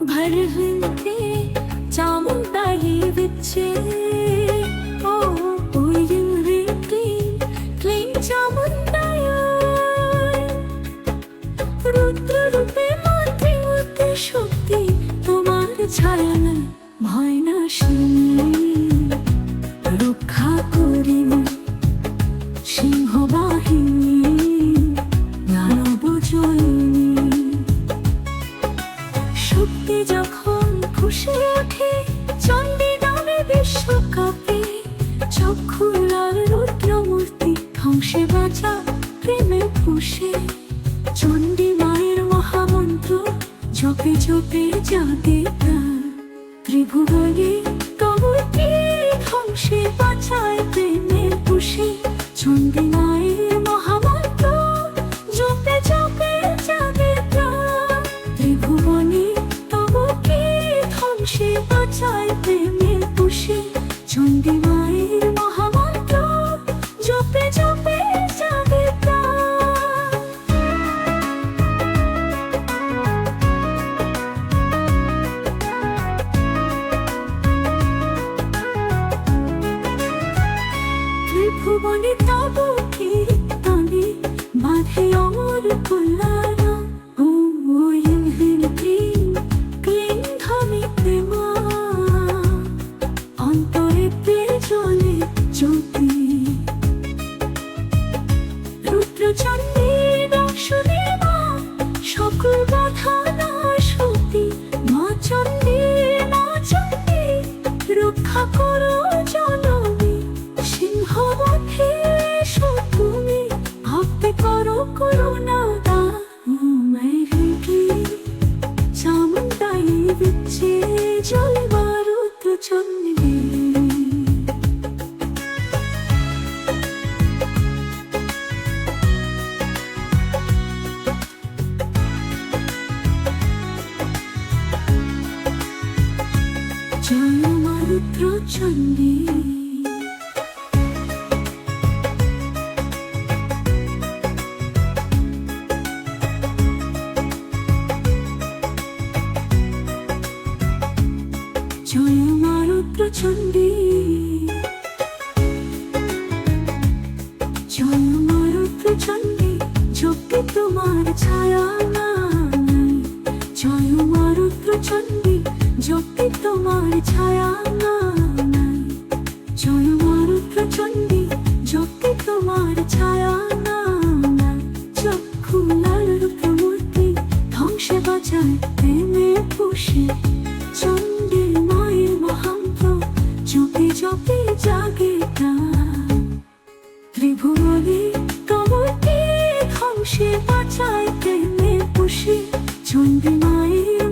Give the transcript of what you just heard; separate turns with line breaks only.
भर हिंदी चामुंडाई विचे ओ उयिन रीति क्लीन चामुंडाय रुद्र रूपे मातृ उते शक्ति তোমার ছায়া নাই ভয় নাশিনী রক্ষা করিনি সিংহ বাহিনী দানব জয়িনী শক্তি যখন খুশি ওঠে চণ্ডী নামে বিশ্বকাপে চক্ষুলাল রুদ্রমূর্তি ধ্বংসে বাঁচা প্রেমে পুষে চণ্ডী মায়ের মহামন্ত্র জপে জপে জাগে প্রাণ ত্রিভুবনে কবরটি ধ্বংসে বাঁচায় প্রেমে পুষে চণ্ডী মায়ের মহামন্ত্র জপে জপে জাগে প্রাণ ত্রিভুবনে কবরটি ধ্বংসে বাঁচায় প্রেমে পুষে চণ্ডী মায়ের মহামন্ত্র জপে জপে জাগে প্রাণ। ত্রিভুবনে তব কীর্তনে বাঁধে অমর কল্যাণ ওম হ্রিং ক্লীং ক্লীং ধ্বনিতে মা অন্তরে প্রিয়জনে জ্যোতি রুদ্রচণ্ডী দর্শনে মা সকল বাধা নাশতি মা চণ্ডী রক্ষা করো জননী সিংহবধে তুমি ভক্তি করো করুণা দান চামুন্ডাই বিচ্ছে জ্বলবা রুদ্রচণ্ডী। জয় মা রুদ্রচণ্ডী। জয় মা রুদ্রচণ্ডী। জয় মা রুদ্রচণ্ডী জপে তোমার ছায়া নাই জয় মা রুদ্রচণ্ডী জপে তোমার ছায়া নাই জয় মা রুদ্রচণ্ডী জপে তোমার ছায়া নাই চক্ষুলাল রূপমূর্তি ধ্বংসে বাঁচায় প্রেমে পুষে চণ্ডী মায়ের মহামন্ত্র জপে জপে জাগে প্রাণ ত্রিভুবনে কবরটি ধ্বংসে বাঁচায় প্রেমে পুষে চণ্ডী মায়ের